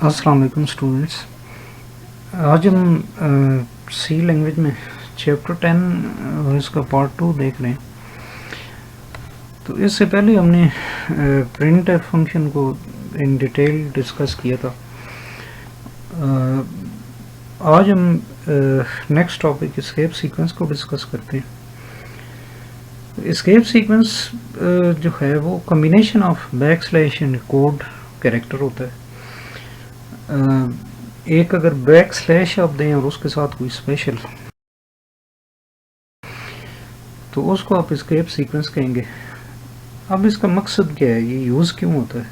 अस्सलाम वालेकुम स्टूडेंट्स। आज हम सी लैंग्वेज में चैप्टर 10 और इसका पार्ट 2 देख रहे हैं। तो इससे पहले हमने प्रिंट एफ फंक्शन को इन डिटेल डिस्कस किया था। आज हम नेक्स्ट टॉपिक एस्केप सीक्वेंस को डिस्कस करते हैं। एस्केप सीक्वेंस जो है वो combination of backslash and code character होता है। एक अगर बैक स्लैश आप दें और उसके साथ कोई स्पेशल, तो उसको आप एस्केप सीक्वेंस कहेंगे। अब इसका मकसद क्या है, ये यूज़ क्यों होता है?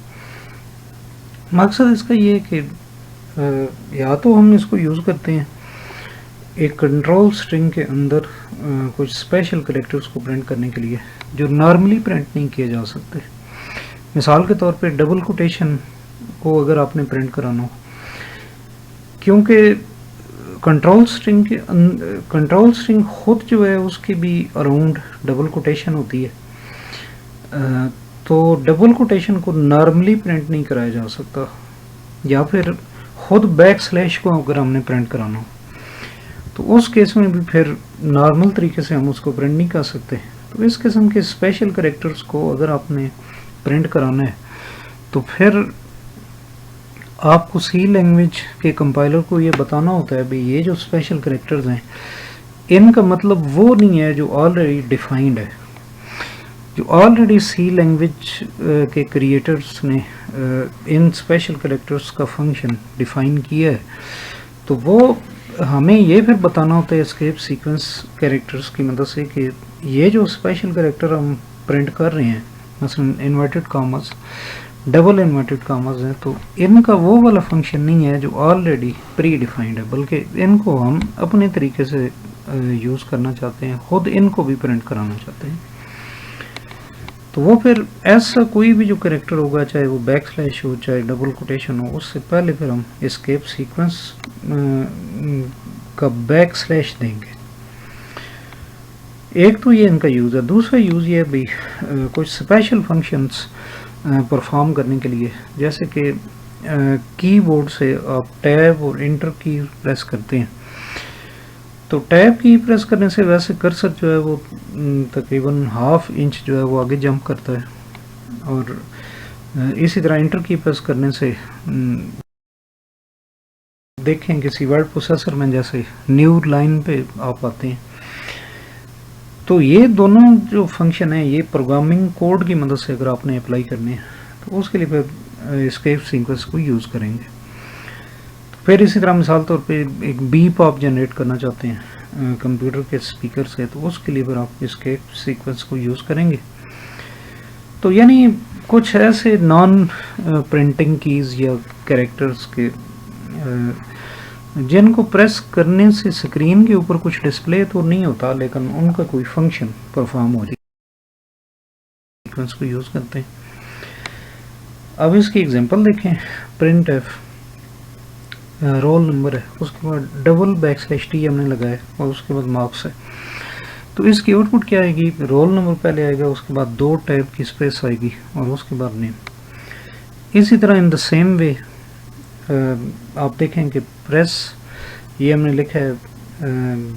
मकसद इसका ये है कि या तो हम इसको यूज़ करते हैं एक कंट्रोल स्ट्रिंग के अंदर कुछ स्पेशल कैरेक्टर्स को प्रिंट करने के लिए जो नॉर्मली प्रिंट नहीं किए जा सकते। मिसाल के तौर पे डबल कोटेशन को अगर आपने प्रिंट कराना हो, क्योंकि कंट्रोल स्ट्रिंग खुद जो है उसकी भी अराउंड डबल कोटेशन होती है, तो डबल कोटेशन को नॉर्मली प्रिंट नहीं कराया जा सकता। या फिर खुद बैक स्लैश को अगर हमने प्रिंट कराना हो तो उस केस में भी फिर नॉर्मल तरीके से हम उसको प्रिंट नहीं कर सकते। तो इस किस्म के स्पेशल कैरेक्टर्स को अगर आपने प्रिंट कराना है तो फिर आपको सी लैंग्वेज के कंपाइलर को ये बताना होता है भाई ये जो स्पेशल कैरेक्टर्स हैं इनका मतलब वो नहीं है जो ऑलरेडी डिफाइंड है। जो ऑलरेडी सी लैंग्वेज के क्रिएटर्स ने इन स्पेशल कैरेक्टर्स का फंक्शन डिफाइन किया है, तो वो हमें ये फिर बताना होता है एस्केप सीक्वेंस कैरेक्टर्स की मदद से कि ये जो स्पेशल कैरेक्टर हम प्रिंट कर रहे हैं, मसलन inverted commas, double inverted commas हैं, तो इनका वो वाला फंक्शन नहीं है जो ऑलरेडी प्री डिफाइंड है, बल्कि इनको हम अपने तरीके से यूज़ करना चाहते हैं, खुद इनको भी प्रिंट कराना चाहते हैं। तो वो फिर ऐसा कोई भी जो कैरेक्टर होगा, चाहे वो बैक स्लैश हो चाहे डबल कोटेशन हो, उससे पहले फिर हम एस्केप सीक्वेंस का बैक स्लैश देंगे। एक तो ये इनका यूज़ है। दूसरा यूज़ ये है भाई कुछ स्पेशल फंक्शंस परफॉर्म करने के लिए, जैसे कि कीबोर्ड से आप टैब और इंटर की प्रेस करते हैं, तो टैब की प्रेस करने से वैसे कर्सर जो है वो तकरीबन हाफ इंच जो है वो आगे जंप करता है, और इसी तरह इंटर की प्रेस करने से देखें किसी वर्ड प्रोसेसर में जैसे न्यू लाइन पे आप आते हैं। तो ये दोनों जो फंक्शन है ये प्रोग्रामिंग कोड की मदद से अगर आपने अप्लाई करने हैं तो उसके लिए फिर एस्केप सीक्वेंस को यूज़ करेंगे। तो फिर इसी तरह मिसाल तौर पे एक बीप आप जनरेट करना चाहते हैं कंप्यूटर के स्पीकर से, तो उसके लिए फिर आप एस्केप सीक्वेंस को यूज़ करेंगे। तो यानी कुछ ऐसे नॉन प्रिंटिंग कीज़ या कैरेक्टर्स के जिनको प्रेस करने से स्क्रीन के ऊपर कुछ डिस्प्ले तो नहीं होता, लेकिन उनका कोई फंक्शन परफॉर्म हो जाए, सीक्वेंस को यूज़ करते हैं। अब इसकी एग्जांपल देखें। प्रिंट एफ रोल नंबर है, उसके बाद डबल बैक स्लैश टी हमने लगाया और उसके बाद मार्क्स है। तो इसकी आउटपुट क्या आएगी? रोल नंबर पहले आएगा, उसके बाद 2 टैब की स्पेस आएगी और उसके बाद नेम। इसी तरह इन द सेम वे आप देखें कि प्रेस, ये हमने लिखा है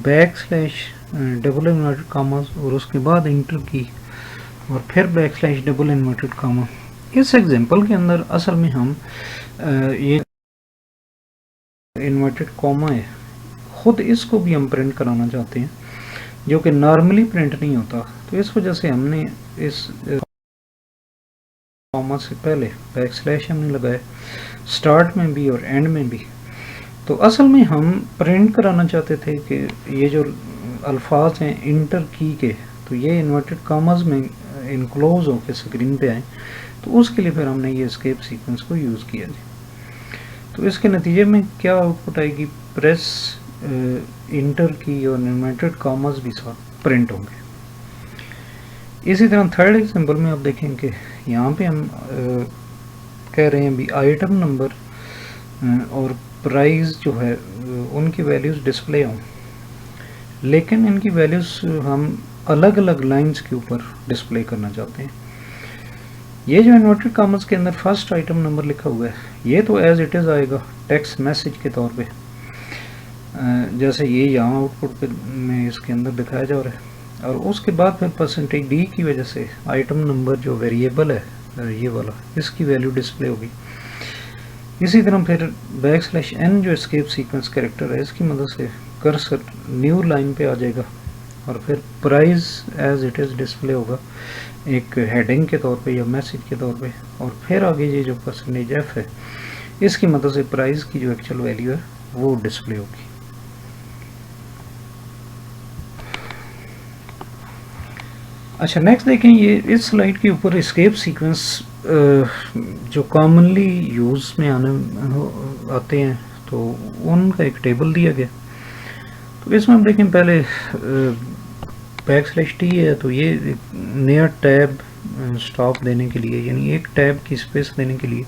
back slash double inverted comma और उसके बाद इंटर की और फिर back slash double inverted comma. इस एग्जांपल के अंदर असल में हम ये इन्वर्टेड कॉमा है, खुद इसको भी हम प्रिंट कराना चाहते हैं जो कि नॉर्मली प्रिंट नहीं होता। तो इस वजह से हमने इस कॉमा से पहले बैक स्लैश हमने लगाया, स्टार्ट में भी और एंड में भी। तो असल में हम प्रिंट कराना चाहते थे कि ये जो अल्फाज हैं इंटर की के, तो ये इन्वर्टेड कॉमास में इनक्लोज होकर स्क्रीन पे आए। तो उसके लिए फिर हमने ये एस्केप सीक्वेंस को यूज़ किया जी। तो इसके नतीजे में क्या आउटपुट आएगी? प्रेस, इंटर की और इन्वर्टेड कॉमास भी साथ प्रिंट होंगे। इसी तरह थर्ड एग्जांपल में आप देखें कि यहाँ पे हम कह रहे हैं भी आइटम नंबर और प्राइस जो है उनकी वैल्यूज़ डिस्प्ले हों, लेकिन इनकी वैल्यूज़ हम अलग अलग लाइंस के ऊपर डिस्प्ले करना चाहते हैं। ये जो इन्वर्टेड कॉमर्स के अंदर फर्स्ट आइटम नंबर लिखा हुआ है, ये तो एज इट इज़ आएगा टेक्स्ट मैसेज के तौर पे, जैसे ये यहाँ आउटपुट पे में इसके अंदर दिखाया जा रहा है। और उसके बाद फिर परसेंटेज डी की वजह से आइटम नंबर जो वेरिएबल है ये वाला, इसकी वैल्यू डिस्प्ले होगी। इसी तरह फिर \n जो एस्केप सीक्वेंस कैरेक्टर है, इसकी मदद से कर्सर न्यू लाइन पे आ जाएगा और फिर price as it is display होगा एक हेडिंग के तौर पे या मैसेज के तौर पे। और फिर आगे ये जो %f है, इसकी मदद से प्राइस की जो एक्चुअल वैल्यू है वो डिस्प्ले होगी। अच्छा, नेक्स्ट देखें, ये इस स्लाइड के ऊपर एस्केप सीक्वेंस जो कॉमनली यूज़ में आते हैं तो उनका एक टेबल दिया गया। तो इसमें हम देखें, पहले \t है, तो ये एक नया टैब स्टॉप देने के लिए, यानी एक टैब की स्पेस देने के लिए।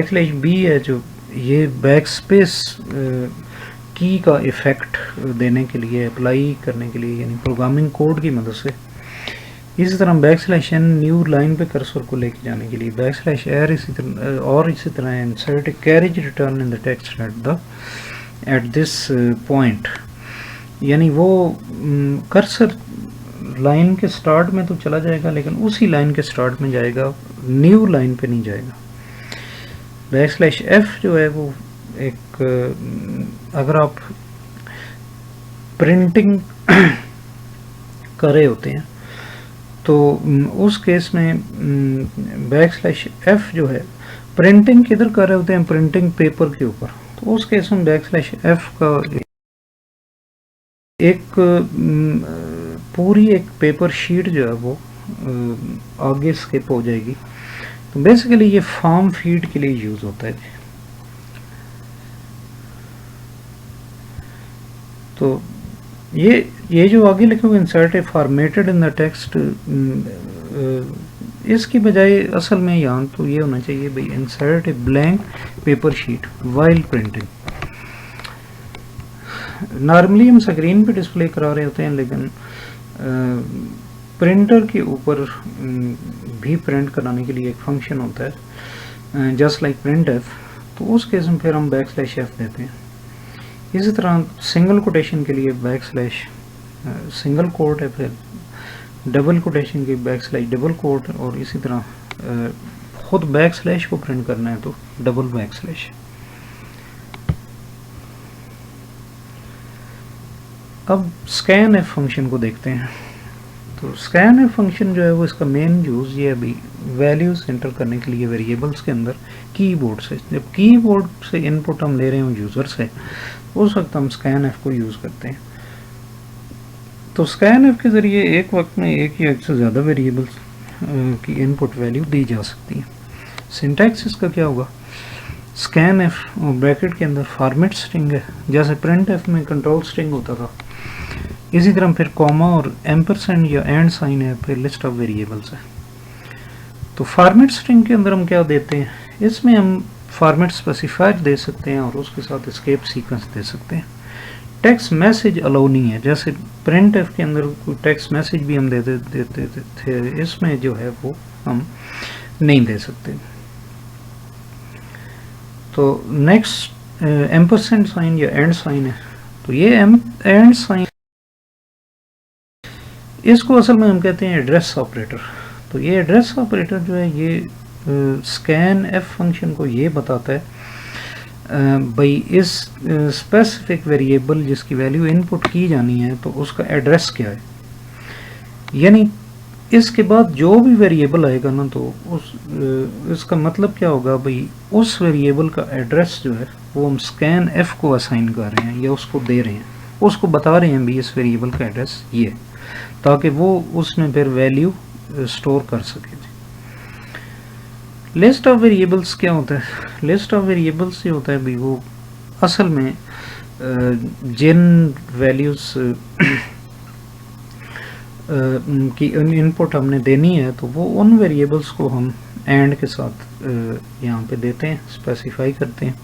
\b है जो ये बैकस्पेस की का इफ़ेक्ट देने के लिए, अप्लाई करने के लिए, यानी प्रोग्रामिंग कोड की मदद से। इसी तरह \n न्यू लाइन पे कर्सर को लेके जाने के लिए, \r इसी तरह insert A carriage return in the text at this point, यानी वो कर्सर लाइन के स्टार्ट में तो चला जाएगा लेकिन उसी लाइन के स्टार्ट में जाएगा, न्यू लाइन पे नहीं जाएगा। \f जो है वो एक, अगर आप प्रिंटिंग कर रहे होते हैं तो उस केस में \f जो है प्रिंटिंग किधर कर रहे होते हैं, प्रिंटिंग पेपर के ऊपर, तो उस केस में \f का एक पूरी एक पेपर शीट जो है वो आगे स्किप हो जाएगी। तो बेसिकली ये फॉर्म फीड के लिए यूज़ होता है। तो ये जो आगे लिखे हुए insert A formatted in the text, इसकी बजाय असल में यहाँ तो ये होना चाहिए भाई insert a blank paper sheet while printing. Normally हम स्क्रीन पे डिस्प्ले करा रहे होते हैं, लेकिन प्रिंटर के ऊपर भी प्रिंट कराने के लिए एक फंक्शन होता है जस्ट लाइक printf, तो उस केस में फिर हम \f देते हैं। इसी तरह सिंगल कोटेशन के लिए सिंगल कोट है, फिर डबल कोटेशन के डबल कोट, और इसी तरह खुद \/ को प्रिंट करना है तो डबल \। अब scanf फंक्शन को देखते हैं। तो scanf फंक्शन जो है वो इसका मेन यूज़ ये अभी वैल्यूज़ एंटर करने के लिए वेरिएबल्स के अंदर कीबोर्ड से, जब कीबोर्ड से इनपुट हम ले रहे हो यूज़र से, उस वक्त हम scanf को यूज़ करते हैं। तो scanf के ज़रिए एक वक्त में एक या एक से ज़्यादा वेरिएबल्स की इनपुट वैल्यू दी जा सकती है। सिंटैक्स इसका क्या होगा, scanf और ब्रैकेट के अंदर फॉर्मेट स्ट्रिंग है, जैसे printf में कंट्रोल स्ट्रिंग होता था, इसी तरह फिर कॉमा और एम्परसेंड या एंड साइन है, फिर लिस्ट ऑफ वेरिएबल्स है। तो फॉर्मेट स्ट्रिंग के अंदर हम क्या देते हैं, इसमें हम फॉर्मेट स्पेसिफायर दे सकते हैं और उसके साथ एस्केप सीक्वेंस दे सकते हैं। टेक्स्ट मैसेज अलाउ नहीं है, जैसे printf के अंदर कोई टेक्स्ट मैसेज भी हम देते थे, इसमें जो है वो हम नहीं दे सकते। तो नेक्स्ट एम्परसेंड साइन या एंड साइन है, तो ये एंड साइन, इसको असल में हम कहते हैं एड्रेस ऑपरेटर। तो ये एड्रेस ऑपरेटर जो है ये scanf फंक्शन को ये बताता है भाई इस स्पेसिफिक वेरिएबल जिसकी वैल्यू इनपुट की जानी है तो उसका एड्रेस क्या है, यानी इसके बाद जो भी वेरिएबल आएगा ना, तो इसका मतलब क्या होगा भाई उस वेरिएबल का एड्रेस जो है वो हम scanf को असाइन कर रहे हैं या उसको दे रहे हैं, उसको बता रहे हैं भी इस वेरिएबल का एड्रेस ये, ताकि वो उसमें फिर वैल्यू स्टोर कर सके। लिस्ट ऑफ वेरिएबल्स क्या होता है, लिस्ट ऑफ वेरिएबल्स ये होता है भाई वो असल में जिन वैल्यूज़ की इनपुट हमने देनी है तो वो उन वेरिएबल्स को हम एंड के साथ यहाँ पे देते हैं, स्पेसिफाई करते हैं।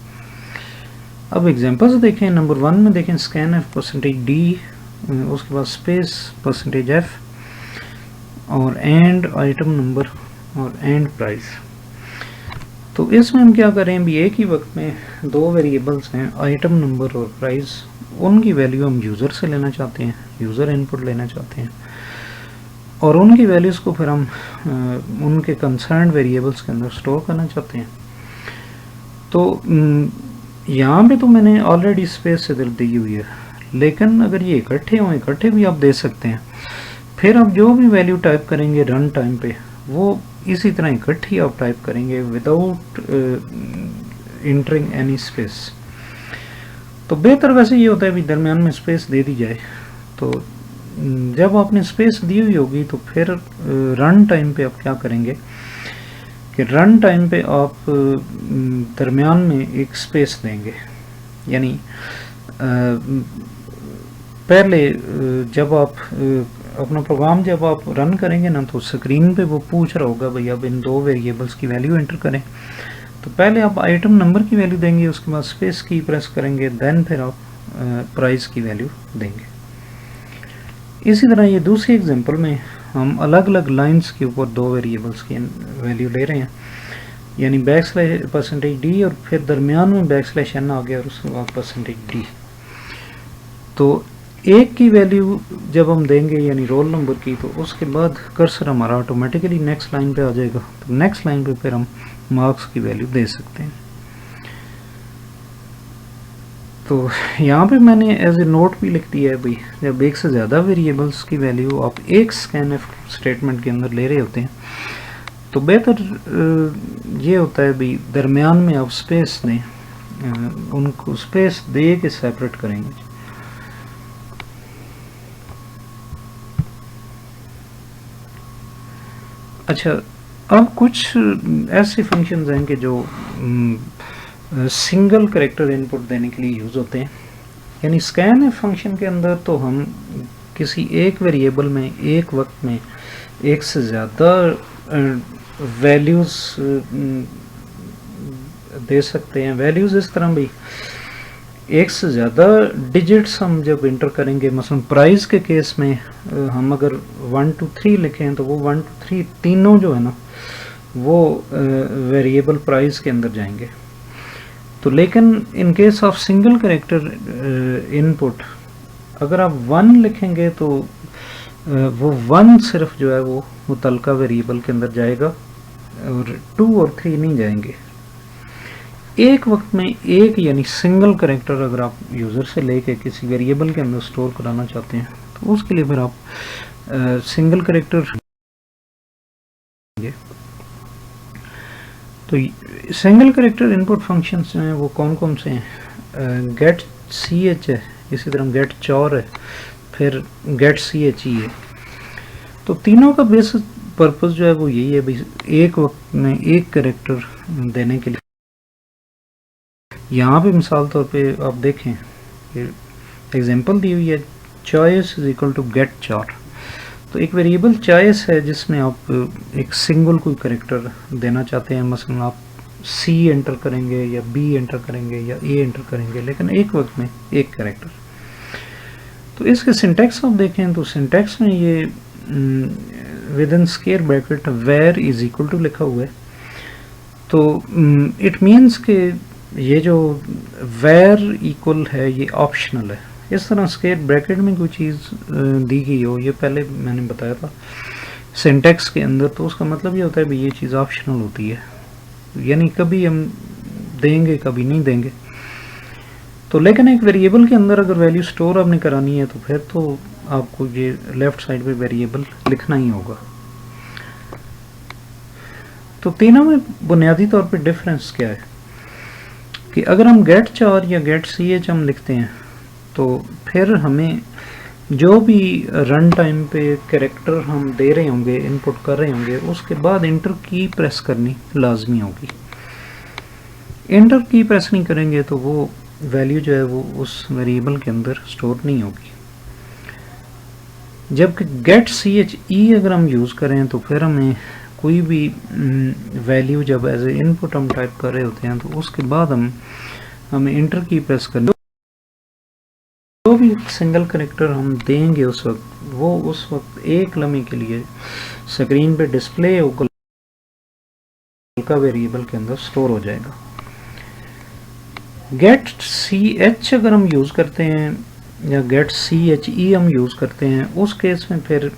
अब एग्जांपल्स देखें, नंबर 1 में देखें scanf %d, उसके बाद स्पेस %f और एंड आइटम नंबर और एंड प्राइस। तो इसमें हम क्या करें, भी एक ही वक्त में दो वेरिएबल्स हैं, आइटम नंबर और प्राइस, उनकी वैल्यू हम यूज़र से लेना चाहते हैं, यूज़र इनपुट लेना चाहते हैं, और उनकी वैल्यूज़ को फिर हम उनके कंसर्न वेरिएबल्स के अंदर स्टोर करना चाहते हैं। तो यहाँ पे तो मैंने ऑलरेडी स्पेस इधर दी हुई है, लेकिन अगर ये इकट्ठे हों, इकट्ठे भी आप दे सकते हैं। फिर आप जो भी वैल्यू टाइप करेंगे रन टाइम पे, वो इसी तरह इकट्ठी आप टाइप करेंगे विदाउट इंटरिंग एनी स्पेस। तो बेहतर वैसे ये होता है भी दरमियान में स्पेस दे दी जाए। तो जब आपने स्पेस दी हुई होगी तो फिर रन टाइम पे आप क्या करेंगे कि रन टाइम पे आप दरमियान में एक स्पेस देंगे। यानी पहले जब आप अपना प्रोग्राम जब आप रन करेंगे ना, तो स्क्रीन पे वो पूछ रहा होगा भाई अब इन दो वेरिएबल्स की वैल्यू एंटर करें। तो पहले आप आइटम नंबर की वैल्यू देंगे, उसके बाद स्पेस की प्रेस करेंगे, देन फिर आप प्राइस की वैल्यू देंगे। इसी तरह ये दूसरी एग्जांपल में हम अलग अलग लाइंस के ऊपर दो वेरिएबल्स की वैल्यू ले रहे हैं, यानी %d और फिर दरमियान में n आ गया और उसके बाद %d। तो एक की वैल्यू जब हम देंगे यानी रोल नंबर की, तो उसके बाद कर्सर हमारा ऑटोमेटिकली नेक्स्ट लाइन पे आ जाएगा। तो नेक्स्ट लाइन पे फिर हम मार्क्स की वैल्यू दे सकते हैं। तो यहाँ पे मैंने एज ए नोट भी लिख दिया है भाई, जब एक से ज़्यादा वेरिएबल्स की वैल्यू आप एक स्कैनफ स्टेटमेंट के अंदर ले रहे होते हैं, तो बेहतर ये होता है भाई दरमियान में आप स्पेस दें, उनको स्पेस दे के सेपरेट करेंगे। अच्छा, अब कुछ ऐसे फंक्शंस हैं कि जो सिंगल करेक्टर इनपुट देने के लिए यूज़ होते हैं। यानी स्कैन फंक्शन के अंदर तो हम किसी एक वेरिएबल में एक वक्त में एक से ज़्यादा वैल्यूज़ दे सकते हैं। वैल्यूज़ इस तरह भी एक से ज़्यादा डिजिट्स हम जब इंटर करेंगे, मसलन प्राइस के केस में हम अगर 1 to 3 लिखें तो वो 1 to 3 तीनों जो है ना वो वेरिएबल प्राइस के अंदर जाएंगे। तो लेकिन in case of single character input अगर आप 1 लिखेंगे तो वो 1 सिर्फ जो है वो मुतलका वेरिएबल के अंदर जाएगा और 2 और 3 नहीं जाएंगे। एक वक्त में एक यानी सिंगल करेक्टर अगर आप यूज़र से लेके किसी वेरिएबल के अंदर स्टोर कराना चाहते हैं तो उसके लिए फिर आप सिंगल करेक्टर। तो सिंगल करेक्टर इनपुट फंक्शंस हैं वो कौन कौन से हैं, गेट ch है, इसी तरह गेट char है, फिर गेट che है। तो तीनों का बेसिक पर्पस जो है वो यही है भाई एक वक्त में एक करेक्टर देने के लिए। यहाँ पे मिसाल तौर पे आप देखें एग्जांपल दी हुई है choice is equal to get char। तो एक वेरिएबल choice है जिसमें आप एक सिंगल कोई करेक्टर देना चाहते हैं, मसलन आप C एंटर करेंगे या B एंटर करेंगे या A एंटर करेंगे, लेकिन एक वक्त में एक करेक्टर। तो इसके सिंटैक्स आप देखें तो सिंटैक्स में ये within square bracket where is equal to लिखा हुआ है। तो इट मीन्स के ये जो where इक्वल है ये ऑप्शनल है। इस तरह स्क्वायर ब्रैकेट में कोई चीज़ दी गई हो, ये पहले मैंने बताया था सिंटैक्स के अंदर, तो उसका मतलब ये होता है भाई ये चीज़ ऑप्शनल होती है, यानी कभी हम देंगे कभी नहीं देंगे। तो लेकिन एक वेरिएबल के अंदर अगर वैल्यू स्टोर आपने करानी है तो फिर तो आपको ये लेफ्ट साइड पे वेरिएबल लिखना ही होगा। तो तीनों में बुनियादी तौर पे डिफरेंस क्या है कि अगर हम गेट char या गेट ch हम लिखते हैं तो फिर हमें जो भी रन टाइम पे कैरेक्टर हम दे रहे होंगे, इनपुट कर रहे होंगे, उसके बाद इंटर की प्रेस करनी लाजमी होगी। इंटर की प्रेस नहीं करेंगे तो वो वैल्यू जो है वो उस वेरिएबल के अंदर स्टोर नहीं होगी। जबकि गेट che अगर हम यूज़ करें तो फिर हमें कोई भी वैल्यू जब एज ए इनपुट हम टाइप कर रहे होते हैं तो उसके बाद हमें इंटर की प्रेस करनी, जो भी सिंगल करेक्टर हम देंगे उस वक्त वो उस वक्त एक लम्हे के लिए स्क्रीन पे डिस्प्ले होगा। का वेरिएबल के अंदर स्टोर हो जाएगा। गेट सी एच अगर हम यूज़ करते हैं या गेट सी एच ई हम यूज़ करते हैं, उस केस में फिर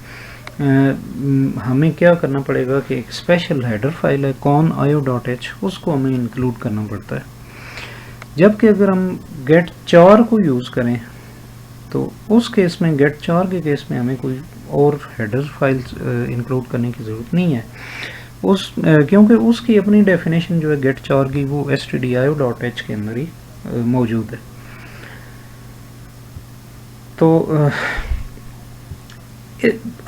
हमें क्या करना पड़ेगा कि एक स्पेशल हेडर फाइल है कॉन io.h, उसको हमें इंक्लूड करना पड़ता है। जबकि अगर हम गेट चार को यूज़ करें तो उस केस में, गेट चार के केस में हमें कोई और हेडर फाइल्स इंक्लूड करने की ज़रूरत नहीं है क्योंकि उसकी अपनी डेफिनेशन जो है गेट चार की वो stdio.h के अंदर ही मौजूद है। तो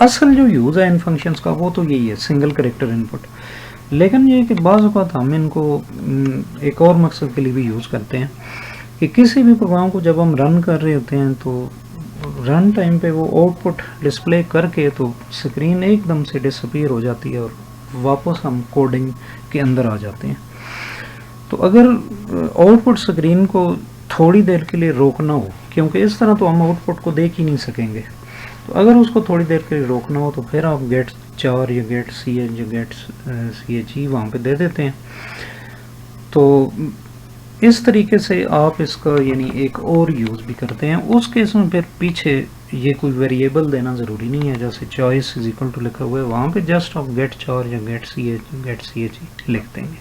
असल जो यूज़ है इन फंक्शंस का वो तो यही है, सिंगल करेक्टर इनपुट। लेकिन ये कि बाज़ औक़ात हम इनको एक और मकसद के लिए भी यूज़ करते हैं कि किसी भी प्रोग्राम को जब हम रन कर रहे होते हैं तो रन टाइम पे वो आउटपुट डिस्प्ले करके तो स्क्रीन एकदम से डिसअपीयर हो जाती है और वापस हम कोडिंग के अंदर आ जाते हैं। तो अगर आउटपुट स्क्रीन को थोड़ी देर के लिए रोकना हो, क्योंकि इस तरह तो हम आउटपुट को देख ही नहीं सकेंगे, तो अगर उसको थोड़ी देर के लिए रोकना हो तो फिर आप गेट चार या गेट सी एच या गेट सी एच ई वहाँ पे दे देते हैं। तो इस तरीके से आप इसका यानी एक और यूज़ भी करते हैं। उस केस में फिर पीछे ये कोई वेरिएबल देना ज़रूरी नहीं है, जैसे चॉइस इज इक्वल टू लिखा हुआ है वहाँ पे जस्ट आप गेट चार या गेट सी एच लिख देंगे।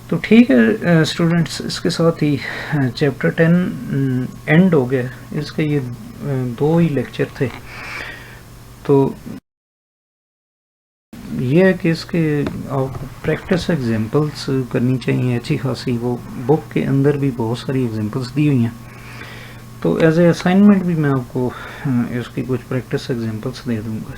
तो ठीक है स्टूडेंट्स, इसके साथ ही चैप्टर 10 एंड हो गया। इसके ये 2 ही लेक्चर थे। तो ये है कि इसके आपको प्रैक्टिस एग्जांपल्स करनी चाहिए अच्छी खासी। वो बुक के अंदर भी बहुत सारी एग्जांपल्स दी हुई हैं, तो एज ए असाइनमेंट भी मैं आपको इसकी कुछ प्रैक्टिस एग्जांपल्स दे दूँगा।